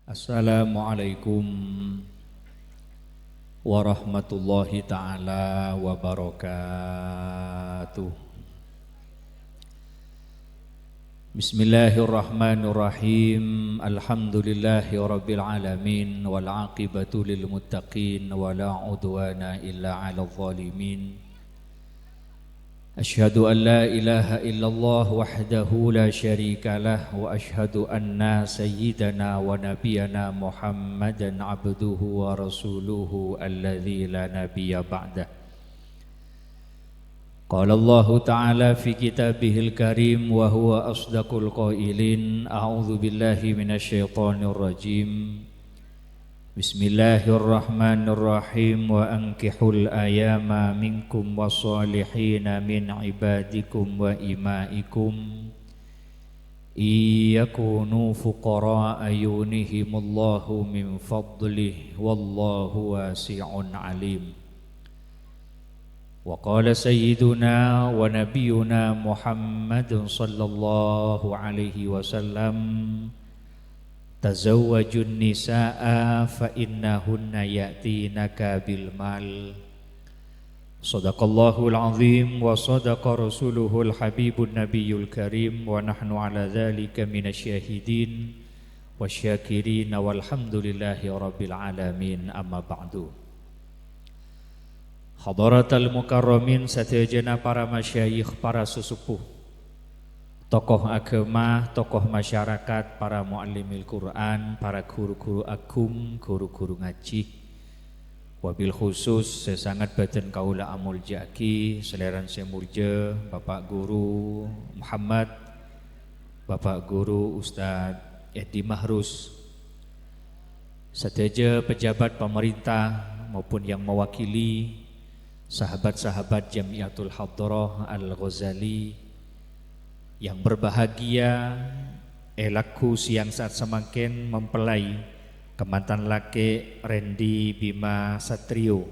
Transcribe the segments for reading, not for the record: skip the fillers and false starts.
Assalamualaikum warahmatullahi ta'ala wabarakatuh. Bismillahirrahmanirrahim. Alhamdulillahi rabbil alamin. Wal aqibatu lil muttaqin. Wa la udwana illa 'alal zalimin. Asyhadu an la ilaha illallah wahdahu la syarika lah. Wa asyhadu anna sayyidana wa nabiyana Muhammadan abduhu wa rasuluhu alladzi la nabiyya ba'dah. Qala Allah ta'ala fi kitabihil karim wa huwa asdaqul qailin. A'udzu billahi minasyaitonir rajim. Bismillahirrahmanirrahim. Wa ankihul ayama minkum wassalihina min ibadikum wa imaikum iyakunu fuqara'a yunihimullahu min fadlih wallahu wasi'un alim. Wa qala sayyiduna wa nabiyuna Muhammadun sallallahu alaihi wasallam, tazawwajun nisaa fa innahunna ya'tinaka bil mal. Shadaqallahul azim wa shadaqa rasuluhul habibun nabiyul karim wa nahnu ala dzalika minasyahidin wasyakirin walhamdulillahi rabbil alamin. Amma ba'du. Hadaratul mukarramin, sadayana para masyayikh, para sesepuh, tokoh agama, tokoh masyarakat, para muallimil Quran, para guru-guru agung, guru-guru ngaji. Wabil khusus sesangat badan kaula amul jaki, seleran semurja, Bapak Guru Muhammad, Bapak Guru Ustadz Edi Mahrus, sadeja pejabat pemerintah maupun yang mewakili sahabat-sahabat Jamiatul Hadrah Al-Ghazali yang berbahagia, elaku siang saat semakin mempelai kemantan laki Randy Bima Satrio,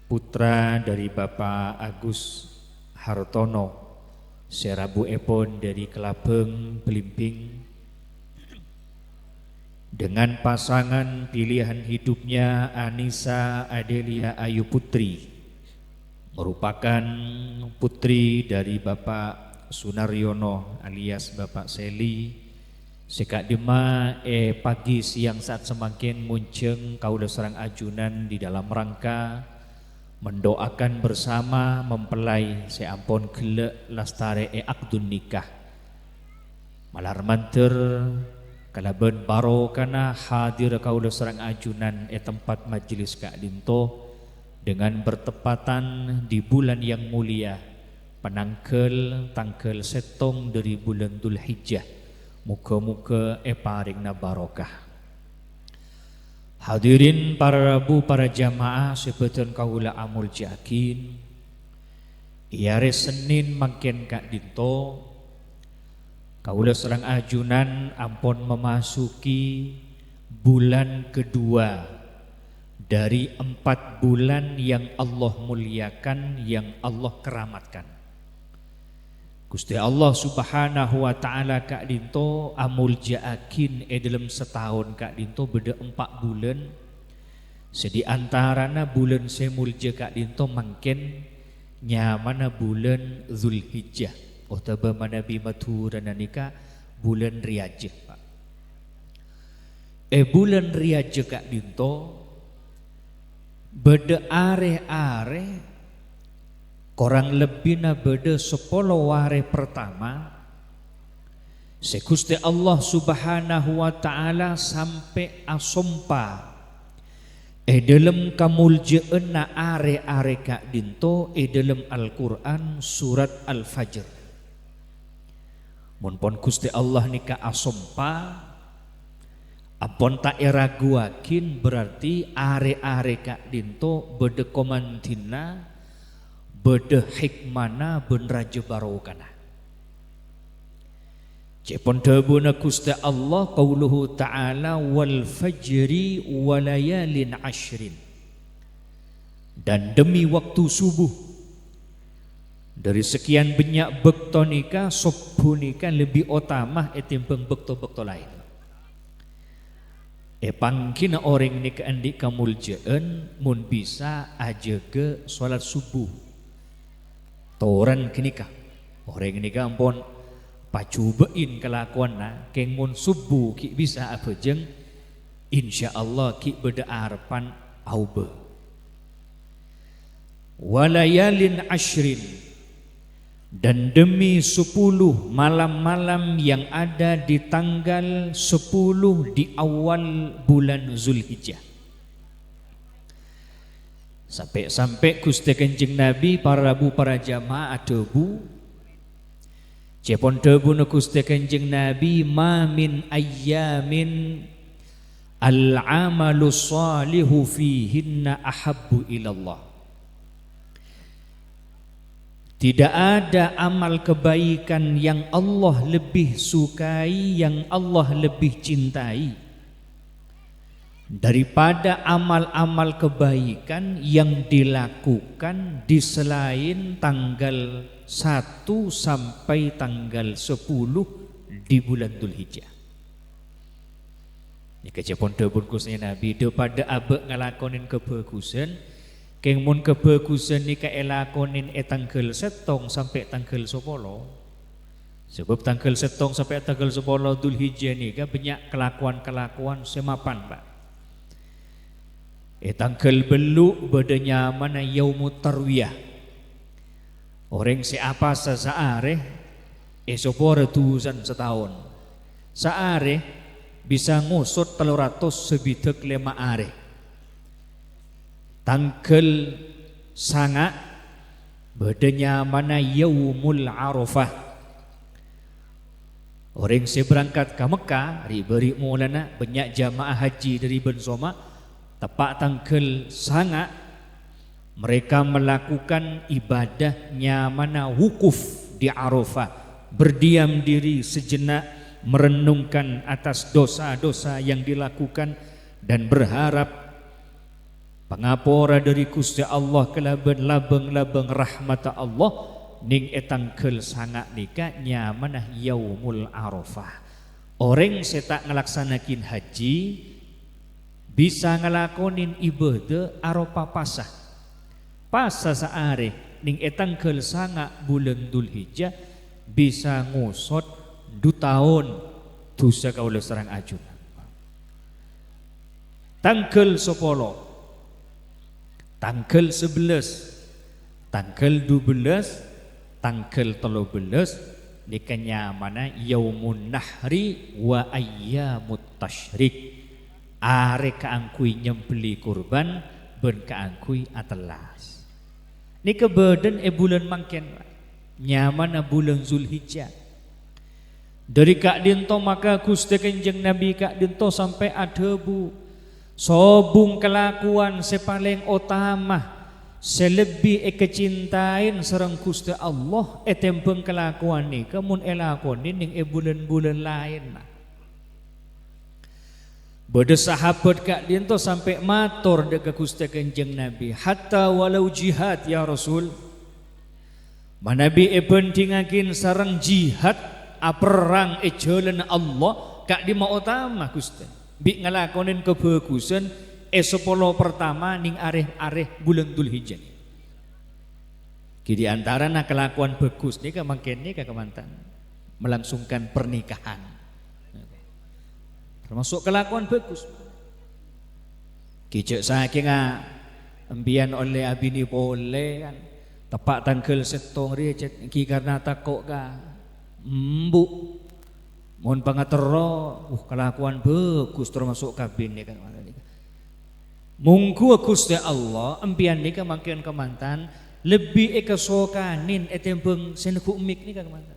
putra dari Bapak Agus Hartono, Serabu Epon dari Kelabeng Belimbing, dengan pasangan pilihan hidupnya Anissa Adelia Ayu Putri, merupakan putri dari Bapak Sunaryono alias Bapak Seli. Sekak dema pagi siang saat semakin munceng kaula serang ajunan di dalam rangka mendoakan bersama mempelai seampun gelek lastare akdun nikah. Malar manter kalaben barokana hadir kaula serang ajunan tempat majelis Kak Dinto dengan bertepatan di bulan yang mulia penangkel tangkel setong dari bulan Dzulhijjah. Muka-muka paringna barokah. Hadirin para rabu, para jamaah sebetul kaula amul jakin. Iare Senin makin Kak Dinto kaula serang ajunan ampun memasuki bulan kedua dari 4 bulan yang Allah muliakan, yang Allah keramatkan. Gusti Allah subhanahu wa ta'ala Kak Dinto amul ja'akin dalam setahun Kak Dinto beda 4 bulan. Sedi antarana bulan semulja Kak Dinto mangken nyamana bulan Zulhijjah otaba manabi maturana nika bulan Riyajah Pak. Bulan Riyajah Kak Dinto beda are-are korang lebih na beda 10 ware pertama sekusti Allah subhanahu wa ta'ala sampai asompa dalam kamuljaan na are-are Kak Dinto dalam Al-Quran surat Al-Fajr. Munpon Gusti Allah nika asompa ampun tak raguakin berarti are-are Kak Dinto beda komantina beda hikmana ben raja barokana. Cepon debuna Gusti Allah qauluhu ta'ala wal fajri walayalin ashrin, dan demi waktu subuh dari sekian banyak bekto nikah subuh nikah lebih utama etimbang bekto-bekto lain. Pangkina orang ni keandik kamuljaan mun bisa aja ke salat subuh. Toran kenika orang ni ampun pacubain kelakuan na keng mun subuh ki bisa apa jeng insyaallah ki beda harapan auba. Walayalin ashrin, dan demi 10 malam-malam yang ada di tanggal 10 di awal bulan Zulhijjah. Sampai Gusti Kanjeng Nabi para jamaah debu cepon debu na Gusti Kanjeng Nabi ma min ayyamin al-amalu salihu fihinna ahabbu ilallah. Tidak ada amal kebaikan yang Allah lebih sukai, yang Allah lebih cintai daripada amal-amal kebaikan yang dilakukan di selain tanggal 1 sampai tanggal 10 di bulan Dzulhijjah. Ini kecepon debun kusnya Nabi daripada abek ngalakonin kebagusan. Keng mun kebagusan ni kaelakonin tanggal 7 sampai tanggal 10. Sebab tanggal 7 sampai tanggal 10 Dzulhijjah ni kan banyak kelakuan-kelakuan semapan Pak. Tanggal beluk bedanya mana yaumut tarwiyah. Orang siapa sesaare sopore tusan setahun. Saare bisa ngusut 300 sebitek 5 are. Tanggal sanga bedanya mana yaumul arafah. Orang saya berangkat ke Mekah beri mulana banyak jamaah haji dari Bensoma tepat tanggal sanga mereka melakukan ibadahnya mana wukuf di Arafah, berdiam diri sejenak merenungkan atas dosa-dosa yang dilakukan dan berharap pangapora dari Gusti Allah kelaban labeng-labeng rahmat Allah ning tanggal sanga nika nyamanah yaumul arafah. Orang setak ngelaksanakin haji bisa ngelakonin ibadah arafah pasah. Pasah saare ning tanggal sanga bulan Dzulhijjah bisa ngusot 2 tahun dosa kaula sareng ajun. Tanggal 10, tanggal 11, tanggal 12, tanggal 13 nikahnya mana yaumun nahri wa ayyamut tasyrik. Are kaangkui nyembeli kurban ben kaangkui atelas. Ni kebeden bulan mangken nyamana bulan Zulhijjah. Dari kak dinto maka Gusti Kanjeng Nabi kak dinto sampai adebu sobung kelakuan sepaling utama selebih kecintain serang Gusti Allah tembeng kelakuan ni kemun elakonin ning bulan-bulan lain. Bada sahabat kak dinto sampai matur dek Gusti Kanjeng Nabi hatta walau jihad ya Rasul. Manabi pentingakin sarang jihad perang jalan Allah kak di mau utama Gusti. Bi ngalakonin kebagusan 10 pertama ning areh-areh bulan Dzulhijjah. Ki di antara kelakuan bagus nika mangken nika kemantan melangsungkan pernikahan. Termasuk kelakuan bagus. Ki cek saking embian oleh abini boleh kan. Tepak tanggal 7 ri cek ki karena takok ka. Mbuk mohon pangatero, kelakuan bagus termasuk kabin ni kan. Mungku Gusti Allah empian ni kan makin kemantan lebih kesokanin tembeng seneku mik ni kan kemantan.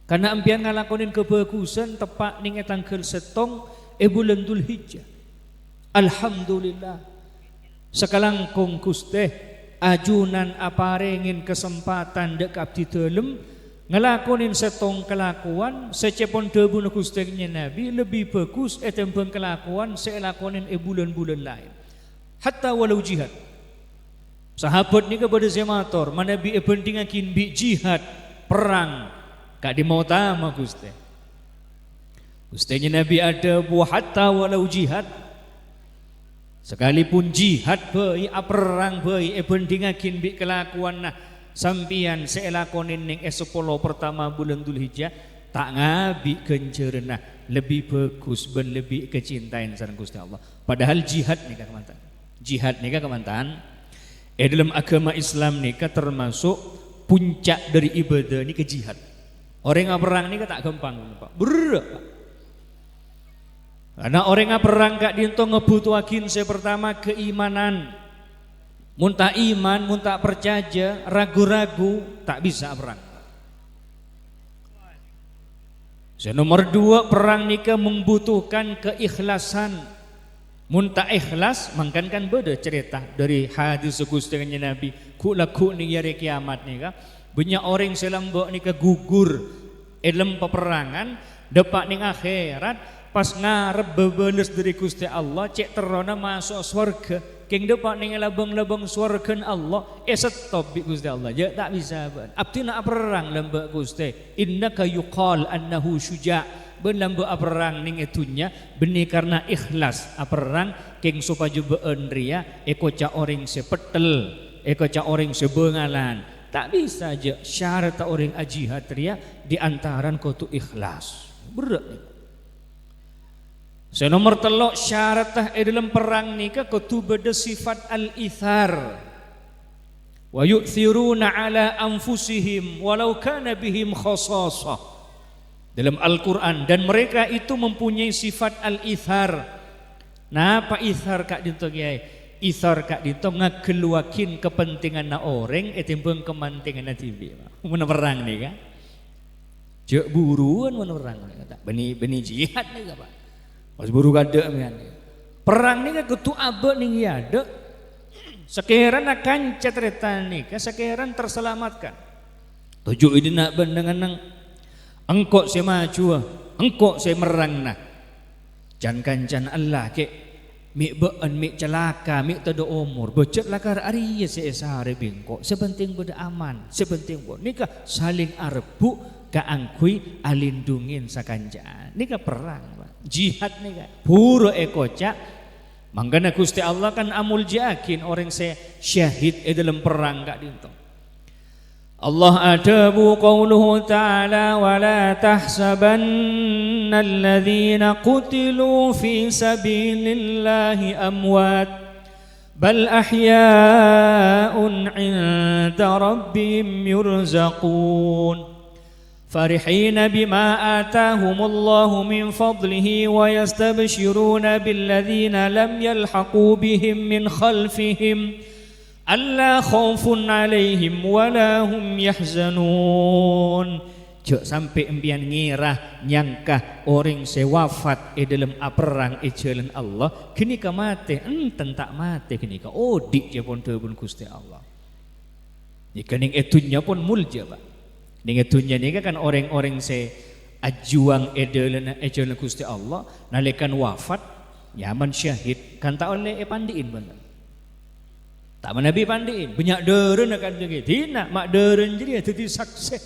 Karena empian ngalakonin kebagusan tepak ning tanggal 7 bulan Dzulhijjah. Alhamdulillah. Sekalangkung Gusti ajunan aparengin kesempatan dek abdi dalem ngelakonin setong kelakuan secepon debu Gustinya Nabi lebih bagus tembang kelakuan selakonin bulan-bulan lain hatta walau jihad. Sahabat ni kepada semator mana bi pentingakin bi jihad perang kak di mau tama Gustinya Nabi ada buah hatta walau jihad Sekalipun jihad bayi, perang bayi, bandingakin bi kelakuan nah sampian seelakonin ning 10 pertama bulan Dzulhijjah tak ngabi kencerna lebih bagus ben lebih kecintain sareng Gusti Allah. Padahal jihad nih kemantan. Jihad nih kemantan. Dalam agama Islam nih termasuk puncak dari ibadah nih ke jihad. Orang yang perang nih tak gampang Pak. Berat Pak. Karena orang yang perang kak dinto ngebutuhakin saya pertama keimanan. Muntah iman, muntah percaya, ragu-ragu tak bisa perang. Saya nomor 2 perang nikah membutuhkan keikhlasan. Muntah ikhlas mangkan kan beda cerita dari hadis Gusti Nabi. Ku laku ning hari kiamat nikah. Banyak orang selambok nikah gugur dalam peperangan depak ning akhirat. Pas ngarep bebenes dari Gusti Allah cek terona masuk surga keng depak ning labang-labang surga Allah stop bi Gusti Allah ya tak bisa ban abdi nak perang lembek Gusti innaka yuqal annahu syuja' ben lembek perang ning etunya benih karena ikhlas perang keng supaya beun ria ca orang sepetel ca orang sebengalan tak bisa aja syarat orang jihad ria di antaran kau tu ikhlas berat. Saya nomor 3 syarat dalam perang nikah kudu beda sifat al-ithar wa yu'thiruna ala anfusihim walau kana bihim khasasah dalam Al-Quran dan mereka itu mempunyai sifat al-ithar. Nah apa ithar kak dinto kiai? Ithar kak dinto ngakeluakin kepentingan na orang etimbang kepentingan na tibi. Mun perang nikah jek buruan mun perang kata beni jihad nih Pak. Pas buru kada mian. Perang ni kan kutu abe ning yade. Sekeran akan catretan ni, sekeran terselamatkan. Tujuh ini nak dengan nang engkau saya maju, engkau saya merang nah. Jan kancan Allah ke mi beun mi celaka mi tada umur becet lakar ari seesare bingko. Sepenting beda aman, sepenting bo nikah saling arbu kaangkui alindungin sakanjaan. Nikah perang Pak. Jihad nih kan pura ekoca mangkana Gusti Allah kan amul jakin orang saya syahid dalam perang kak dinto Allah adabu qauluhu ta'ala wa la tahsabanna alladhina qutilu fi sabilillahi amwat bal ahya'un 'inda rabbihim yurzaqun فرحين بما آتاهم الله من فضله ويستبشرون بالذين لم يلحقوا بهم من خلفهم ألا خوف عليهم ولا هم يحزنون. Jok sampai empian ngirah nyangkah orang sewafat dalam perang jalan Allah kini ka mate enten tak mate kini ka odik je pun tebun Gusti Allah. Jika ning etunya pun mulja Pak. Dengan dunia ni kan orang-orang se ajuang edalan Gusti Allah nalikan wafat nyaman syahid kan tak oleh pandiin benar. Tak menabi pandiin banyak deren akan jadi tidak mak deren jadi jadi sukses.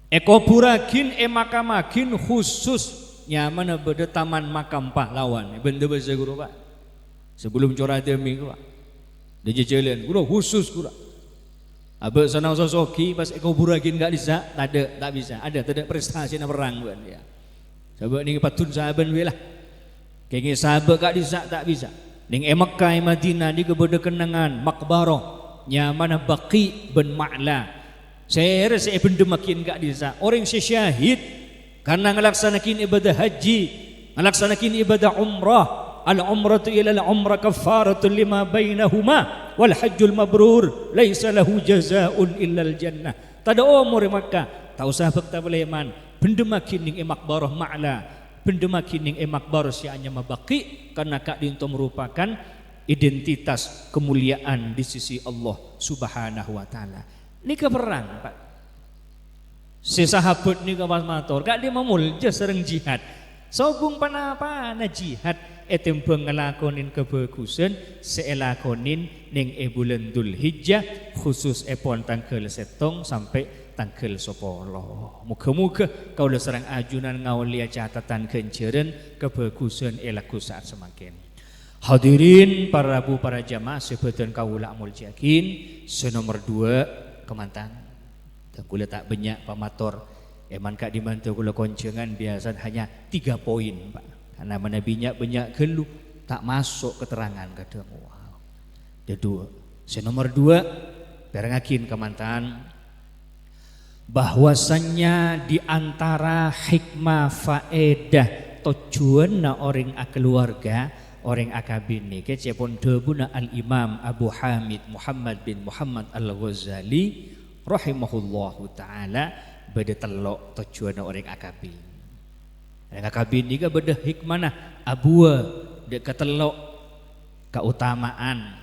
Eko purakin makamakin khusus nyaman beda taman makam pahlawan benda bahasa guru Pak. Sebelum curah demi Pak. Dia jalan guru khusus guru. Abang senang sosoki pas eko buragin gak bisa, tak bisa, ada prestasi na perang bukan ya. Sebab ni patun sahaban we lah. Kengge sahabat gak bisa, tak bisa. Ning Mekah Madinah di kebeda kenangan makbarah nyaman Baqi bin Ma'la. Saya rasa benda makin gak bisa. Orang syahid karena ngelaksanakin ibadah haji, ngelaksanakin ibadah umrah. Al-umratu ila al-umrah kafaratun lima bainahuma wal hajjul mabrur laisa lahu jazaa'un illa al-jannah. Tada umur Makkah tau sahabat ta beleman benda makin ning makbarah Ma'la benda makin ning makbarah sianya mabaqi karena kak dinto merupakan identitas kemuliaan di sisi Allah Subhanahu wa taala. Nika perang Pak. Si sahabat nika pas matur kak dia memulja sereng jihad. Sobung panapa na jihad etembeng ngelakonin kebagusan seelakonin ning bulan Dzulhijjah khusus epon tanggal 7 sampai tanggal 10. Muga-muga kaula sareng ajunan ngaulia catatan kenjeren kebagusan elaku saat semakin. Hadirin para bu para jamaah sebetul kaula mulya yakin senomor 2 kemantan. Dan kula tak banyak pamator eman kak dibantu kula koncengan biasa hanya 3 poin Pak. Karena mana banyak geluh tak masuk keterangan kadang. Wow. Kedua, senomor 2 berangakin kemantan bahwasannya di antara hikmah faedah tujuan orang keluarga orang akabin ni kecepon debuna al-Imam Abu Hamid Muhammad bin Muhammad Al-Ghazali rahimahullahu taala beda telok tujuan orang akabin. Orang akabin ni ke beda hikmah abua dek ketelok keutamaan.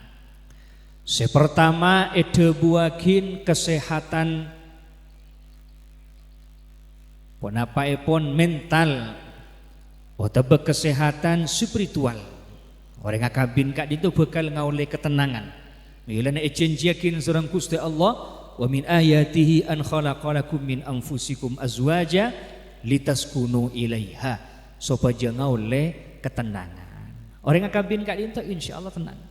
Sepertama ede buakin kesehatan pun mental atau kesehatan spiritual. Orang akabin kak itu bakal ngaulai ketenangan. Milana ecenjiakin seorang Gusti Allah wa min ayatihi an khalaqalakum min anfusikum azwaja litaskunu ilaiha supaya ngaulai ketenangan. Orang akabin kak itu insyaallah tenang.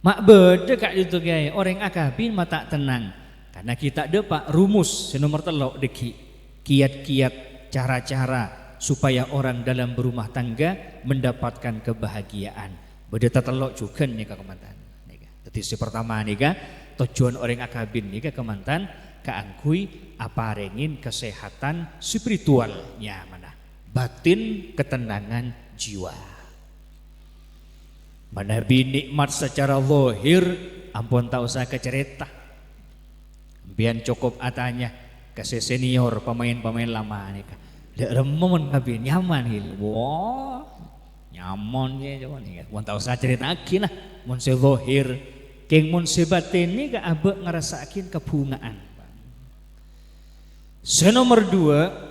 Mak beda kak itu gaya orang akabin mata tenang. Karena kita dapat rumus senomor telok deki kiat-kiat cara-cara supaya orang dalam berumah tangga mendapatkan kebahagiaan. Beda telok juga nih kemantan. Jadi pertama nih tujuan orang akabin nih kemantan keangkui apa rengin kesehatan spiritualnya mana batin ketenangan jiwa. Mana nikmat secara lahir ampun tak usah kecerita. Biar cukup atanya kasih senior pemain-pemain lama nih kan. Dek remon kabin nyaman hil. Wah nyaman ya coba nih kan. Mun tak usah ceritakin lah. Mun selohir, keng mun sebatin nih ke abek ngerasakin kebungaan. Senomor 2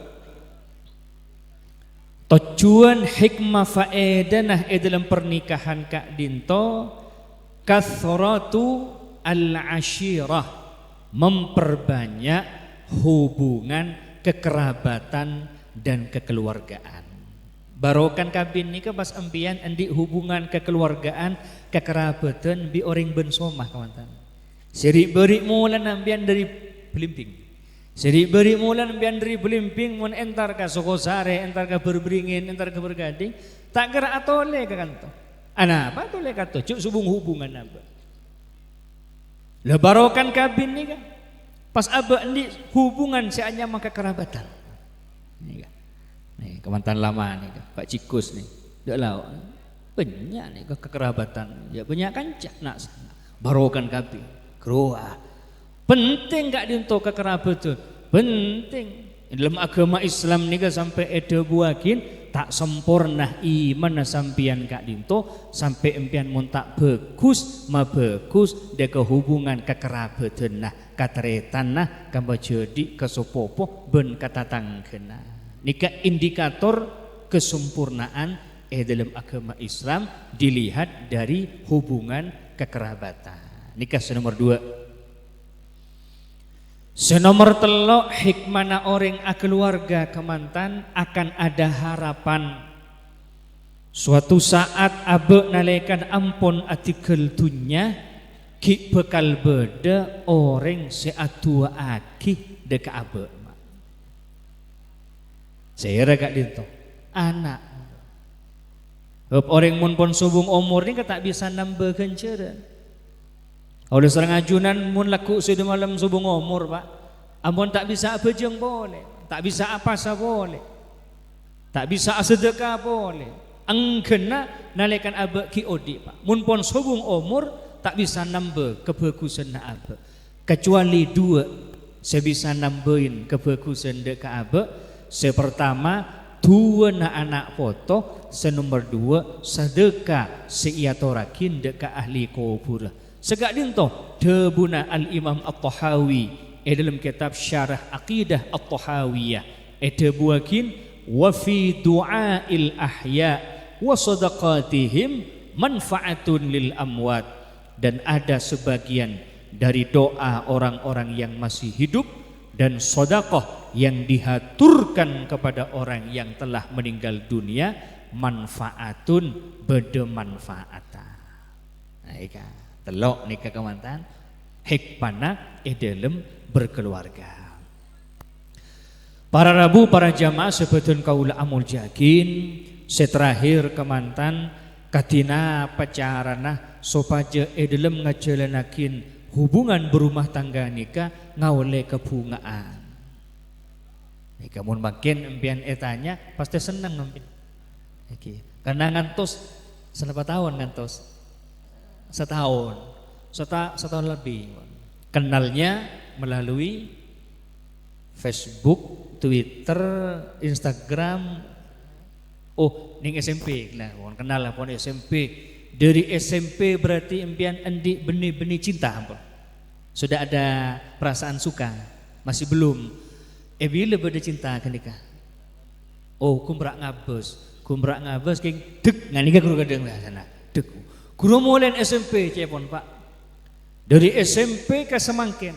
tujuan hikmah faedah dalam pernikahan Kak Dinto kathratu al-ashirah memperbanyak hubungan kekerabatan dan kekeluargaan. Barokan kabin ni ke pas empian endi hubungan kekeluargaan kekerabatan bi orang bensomah kawan. Seri beri mulan ambian dari Belimping. Seri beri mulan ambian dari Belimping mun entar ka Sokosare, entar ka Berbringin, entar ka Bergading, tak kira atole ka kanto. Ana apa tole kato cuk subung hubungan apa? Lebarokan kabin nih kan, pas abah ini hubungan seanya maka kerabatan. Nih kan, nih kemantan lama nih kan, Pak Cikus nih, dah lau banyak nih kekerabatan, ya banyak kancak nak barokan kabin, keruah. Penting gak diuntuk kekerabatan, penting. Dalam agama Islam nih kan sampai ada buakin tak sempurna iman sampian kak dinto sampai empian mun tak bagus ma bagus deka hubungan kekerabatan nah kateretan nah kamba jadi kesopopo ben katatangkena nika indikator kesempurnaan dalam agama Islam dilihat dari hubungan kekerabatan. Nika nomor 2. Senomor telok hikmana orang keluarga kemantan akan ada harapan suatu saat abe nalekan ampun artikel dunya ki bekal beda orang seatua aki deka abe saya gak dito anak orang mun pon subung umur ni tak bisa nambah kenceran. Oleh seorang ajunan mun laku sudah malam subung umur Pak. Ampun tak bisa bejeng boleh, tak bisa apa sa boleh. Tak bisa sedekah boleh. Engkena nalekan abe ki odi Pak. Mun pon subung umur tak bisa nambah kebagusan na abe. Kecuali 2 saya bisa nambahin kebagusan dek abe. Sepertama 2 na anak foto, senomor 2 sedekah seiatorakin dek ahli kubur. Segak dinto debuna al-Imam At-Tahawi dalam kitab Syarah Aqidah At-Tahawiyah debuakin wa fi du'ail ahya wa sadaqatihim manfaatun lil amwat dan ada sebagian dari doa orang-orang yang masih hidup dan sedekah yang dihaturkan kepada orang yang telah meninggal dunia manfaatun beda manfaata. Nah ika telok nika kemantan hikmana dalam berkeluarga. Para rabu para jamaah sebetulnya kaula amul jakin seterakhir kemantan katina pacarana sopaja dalam ngajalanakin hubungan berumah tangga nika ngawle kebungaan. Nika mun makin empian etanya pasti senang nampin. Iki karena ngantos selama tahun ngantos setahun lebih. Kenalnya melalui Facebook, Twitter, Instagram. Oh, ning SMP lah, kenal lah pon SMP. Dari SMP berarti impian endi benih-benih cinta ampun. Sudah ada perasaan suka, masih belum. Bila beda cinta kan nikah. Oh, kumbrak ngabes king dek nganika guru kadang sana. Dek. Guru mulai SMP cepon Pak. Dari SMP ke semangkin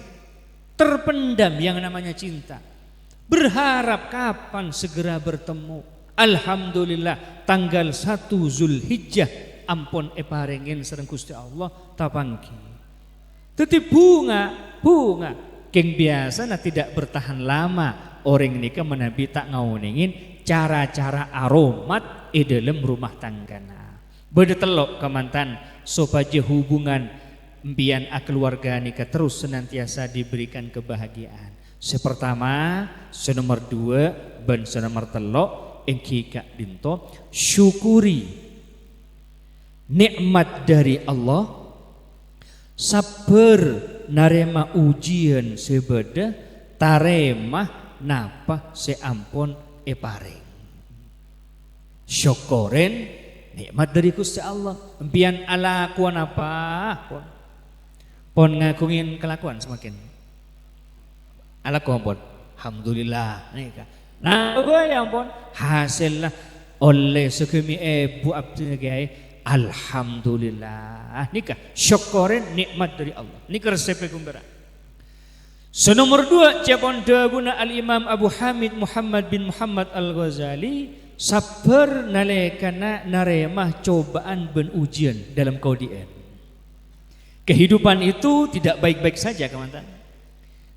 terpendam yang namanya cinta. Berharap kapan segera bertemu. Alhamdulillah tanggal 1 Zulhijjah ampun eparengin sareng Gusti Allah tapangki. Tetapi bunga keng biasa tidak bertahan lama orang nikah menabi tak ngauningin cara-cara aromat dalam rumah tanggana. Beda telok kemantan supaya hubungan empian keluarga nikah terus senantiasa diberikan kebahagiaan. Sepertama, senomor 2 dan senomor telok engki kak dinto syukuri nikmat dari Allah, sabar narema ujian sebeda taremah napa seampun epareng. Syukurin nikmat dari Gusti Allah. Empian alakuan apa pon ngagungin kelakuan semakin alaku ampun alhamdulillah nika. Nah gue ya ampun hasillah oleh sekemi ibu abdi gay alhamdulillah nika syukurin nikmat dari Allah nika resep kumbera. Senomor 2 cepon daguna al-Imam Abu Hamid Muhammad bin Muhammad Al-Ghazali sabar nalekana naremah cobaan ben ujian dalam kaudian. Kehidupan itu tidak baik-baik saja kawan-kawan.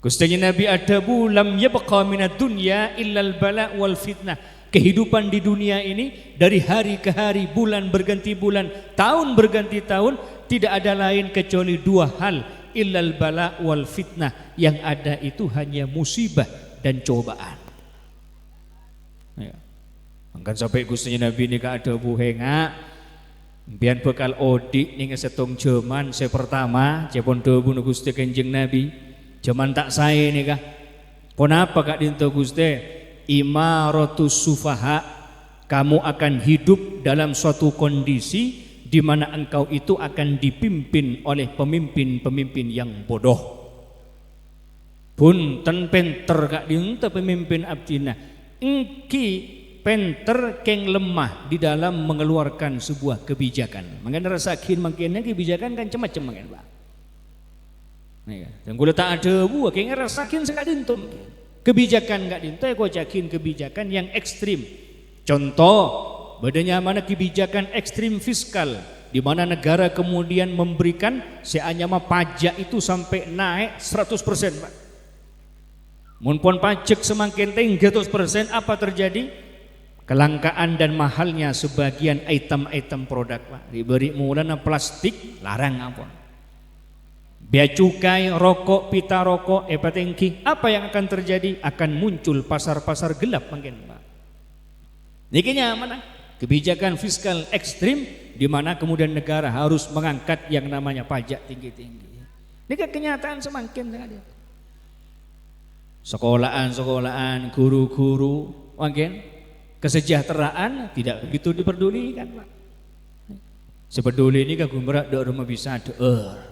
Gustanya Nabi adabu lam yabqa minad dunya illal bala wal fitnah. Kehidupan di dunia ini dari hari ke hari, bulan berganti bulan, tahun berganti tahun, tidak ada lain kecuali 2 hal, illal bala wal fitnah. Yang ada itu hanya musibah dan cobaan. Ya. Angkan sampai Gustanya Nabi ini ada buhenga biar bekal odik ning setong jaman saya pertama cepon debu Gusti Kanjeng Nabi. Jaman tak saya nih kah? Pon apa kak dinto Gusti? Imaratus sufaha, kamu akan hidup dalam suatu kondisi di mana engkau itu akan dipimpin oleh pemimpin-pemimpin yang bodoh. Punten penter kak dinto pemimpin abdina. Engki penter keng lemah di dalam mengeluarkan sebuah kebijakan. Makanya rasakin makanya kebijakan kan macam-macam makanya Pak. Dan kalau tak ada buah, kayaknya rasakin sekadin tuh kebijakan nggak dinto, kau cakin kebijakan yang ekstrim. Contoh, badannya mana kebijakan ekstrim fiskal, di mana negara kemudian memberikan seanyama pajak itu sampai naik 100%, Pak. Munpun pajak semakin tinggi 100%, apa terjadi? Kelangkaan dan mahalnya sebagian item-item produk, Pak. Diberi mulana plastik, larang ampun. Bea cukai, rokok, pita rokok, epatengki, apa yang akan terjadi? Akan muncul pasar-pasar gelap mungkin Pak. Nikinya mana? Kebijakan fiskal ekstrim di mana kemudian negara harus mengangkat yang namanya pajak tinggi-tinggi. Ini kenyataan semakin sekali. Sekolahan, guru-guru, mungkin kesejahteraan tidak begitu diperdulikan Pak. Sepeduli ini kagumbrak dok rumah bisa doer.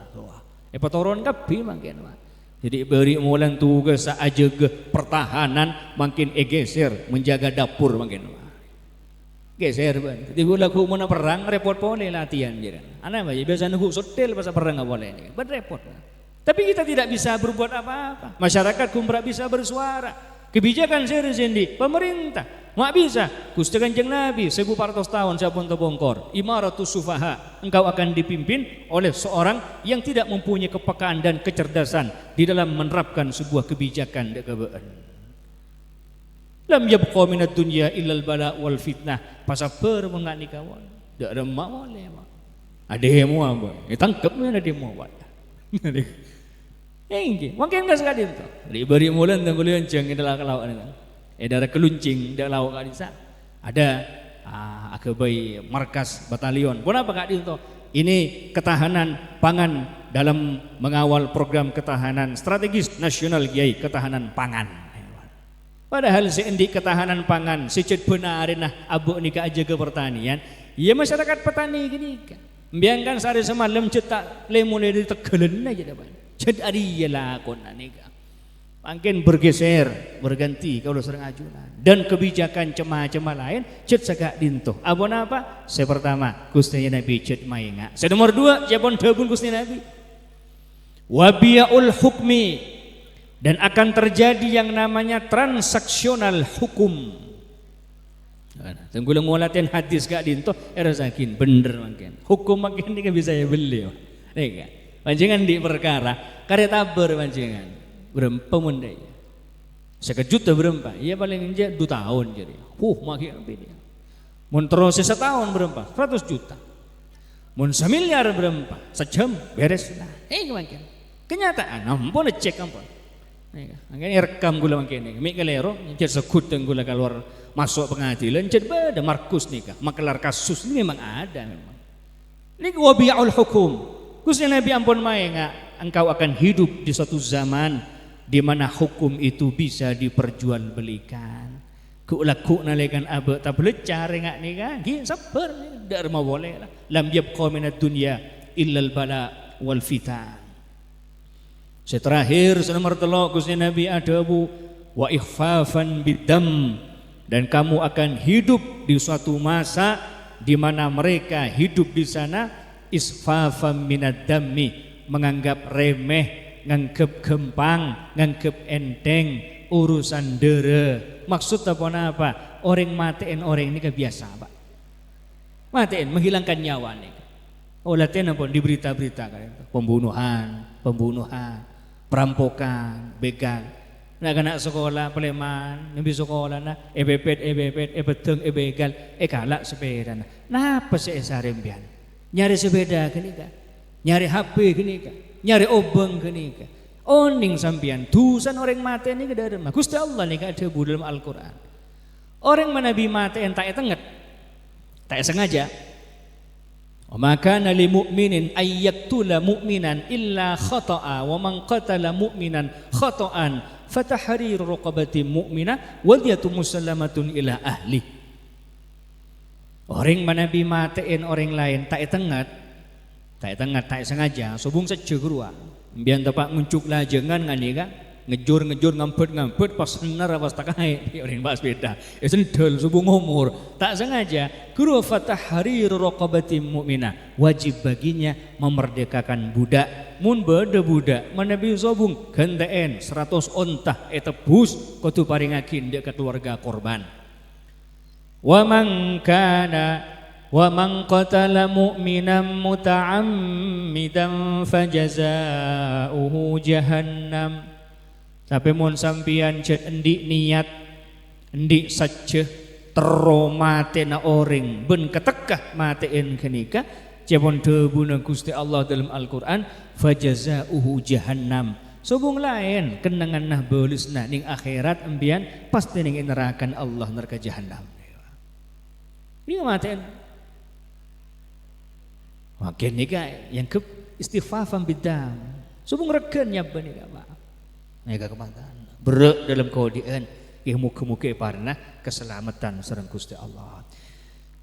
Petoron kapi makin Pak. Jadi beri mulan tugas saja ke pertahanan makin geser menjaga dapur makin Pak. Geser Pak. Jadi lagu mana perang repot boleh latihan jiran. Anak aja biasa nunggu sotel pas perang enggak boleh ini. Repot. Tapi kita tidak bisa berbuat apa-apa. Masyarakat kumbrak bisa bersuara. Kebijakan sendi pemerintah. Mak bisa. Gusti Kanjeng Nabi 1400 tahun sampun tebongkor. Imaratus sufaha. Engkau akan dipimpin oleh seorang yang tidak mempunyai kepekaan dan kecerdasan di dalam menerapkan sebuah kebijakan dekabaan. Lam yabqa minad dunya illal bala wal fitnah. Pasaper mengani kawan. Dak ada mak boleh mak. Ada demo apa? Tangkap mana demo buat. Engge, mungkin enggak sekali itu. Diberi mulan dan kuliah ceng adalah kalau ada. Darah keluncing dak lauk kali sa. Ada akabai markas batalion. Kenapa kak itu? Ini ketahanan pangan dalam mengawal program ketahanan strategis nasional kiai ketahanan pangan. Padahal sendi ketahanan pangan secet benarin nah abu nikah aja ke pertanian. Ya masyarakat petani gini kan. Biarkan sehari semalam cetak lemon dari tegelen aja dapat. Jadi adilah konan nikah. Makin bergeser, berganti kalau sering ajunan dan kebijakan cema-cema lain cet sagak dinto. Abon apa? Saya pertama Gusti Nabi cet mainga. Saya nomor 2 japon dabun Gusti Nabi. Wabiyaul hukmi dan akan terjadi yang namanya transaksional hukum. Tenggulang ngolatin hadis gak dinto erasakin bener makin. Hukum makin ini bisa ya beli. Nih pancingan di perkara karya tabar pancingan. Berapa mendai? Sekejut dah berapa? Iya paling enggak 2 tahun jadi. Makin apa dia? Mun terus setahun berapa? 100 juta. Mun 1 miliar berapa? Sejam beres lah. Makin. Kenyataan ampun cek ampun. Angin rekam gula makin ini. Mikalero jadi sekut gula keluar masuk pengadilan jadi ada Markus nikah. Makelar kasus ini memang ada memang. Ini wabi'ul hukum. Gusti Nabi ampun maenga engkau akan hidup di suatu zaman di mana hukum itu bisa diperjualbelikan. Ku nalekan abe tak boleh cari ngak nikah, gini sabar, dak mau boleh lah. Lam yabqa minad dunya illal bala wal fitan. Terakhir nomor 3 Gusti Nabi adabu wa ikhfafan bidam dan kamu akan hidup di suatu masa di mana mereka hidup di sana isfafan minad dammi menganggap remeh nganggep gempang, nganggep enteng urusan dere. Maksud apa? Orang matiin orang ini kebiasa pak. Matiin menghilangkan nyawa nih. Latihan apa di berita-berita kan? Pembunuhan, perampokan, begal. Nak anak sekolah peleman, nabi sekolah na ebepet, begal, kalak sepeda. Napa sih sarembian? Nyari sepeda gini kan? Nyari HP gini kan? Nyari obeng gini kan? Oning sampian dusan orang mati ini ke dalam Gusti Allah nih ada dalam Al-Quran. Orang menabi mati entak tenget, tak sengaja. Maka nali mu'minin ayyaktula mu'minan illa khata'a wa man qatala mu'minan khata'an fatahriru raqabatin mu'minah wa diyatu musallamatun ila ahli. Orang menabi matiin orang lain tak sengaja sobung saja gerua. Biar tapak nguncuk lah jangan ngani kan ngejur ngampet pas benar pas tak kait orang bahas beda sendal subuh ngomor tak sengaja guru fatahriru raqabatin mu'minah wajib baginya memerdekakan budak mun beda budak manabi sobung ganteen 100 ontah tebus kudu paringakin dia ke keluarga korban wa man qatala mu'minan muta'ammidan fajaza'uhu jahannam. Tapi mun sampian cek endi niat endi saja termatena orang ben ketekah matiin kenika cepon debuna Gusti Allah dalam Al-Qur'an fajaza'uhu jahannam. Sobong lain kenangan nah belisna ning akhirat embian pasti ning nerakan Allah neraka jahannam. Ini matiin makin nikah yang ke istighfafan bidam. Subung regen nyabban nikah Pak. Nika kemantan. Berak dalam kodian muka-muka parna keselamatan sareng Gusti Allah.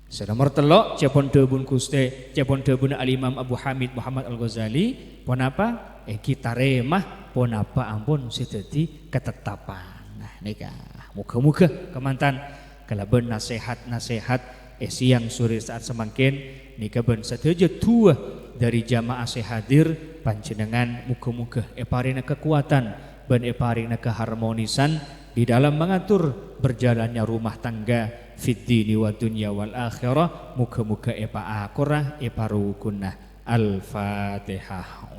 Nomor 3 cepon debun Gusti, cepon debun Al-Imam Abu Hamid Muhammad Al-Ghazali, pon apa? Kita remah pon apa ampun sedadi ketetapan. Nah nikah muka-muka kemantan kalaben nasihat siang sore saat semakin nikah ben sateja tua dari jamaah sehadir panjenengan muga-muga parina kekuatan ben parina keharmonisan di dalam mengatur berjalannya rumah tangga fid dini wa dunya wal akhirah. Muga-muga epa akurah epa rukunah. Al-Fatihah.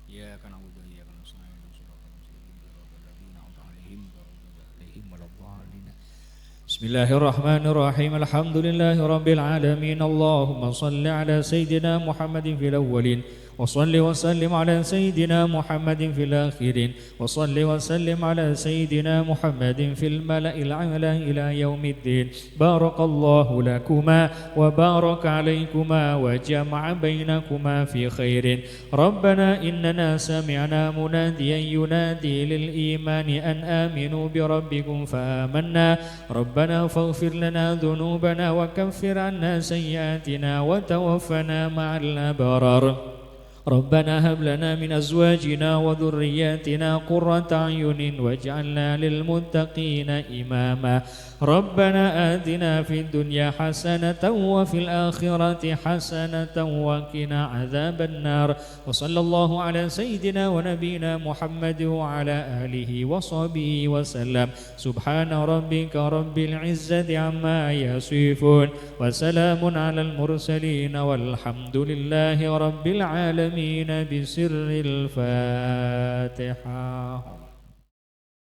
Ya kana wudhu ya kana sa'in suratul muslimin walladzina alaihim waladdallin. Bismillahirrahmanirrahim. Alhamdulillahirabbil alamin. Allahumma shalli ala sayidina Muhammadin fil awwalin وصل وسلم على سيدنا محمد في الآخرين وصل وسلم على سيدنا محمد في الملأ الأعلى إلى يوم الدين. بارك الله لكما وبارك عليكما وجمع بينكما في خير. ربنا إننا سمعنا مناديا ينادي للإيمان أن آمنوا بربكم فآمنا. ربنا فاغفر لنا ذنوبنا وكفر عنا سيئاتنا وتوفنا مع الأبرار. ربنا هب لنا من أزواجنا وذرياتنا قرة أعين واجعلنا للمتقين إماما. ربنا آتنا في الدنيا حسنة وفي الآخرة حسنة وقنا عذاب النار. وصلى الله على سيدنا ونبينا محمد وعلى آله وصحبه وسلم. سبحان ربك رب العزة عما يصفون وسلام على المرسلين والحمد لله رب العالمين بسر الفاتحة.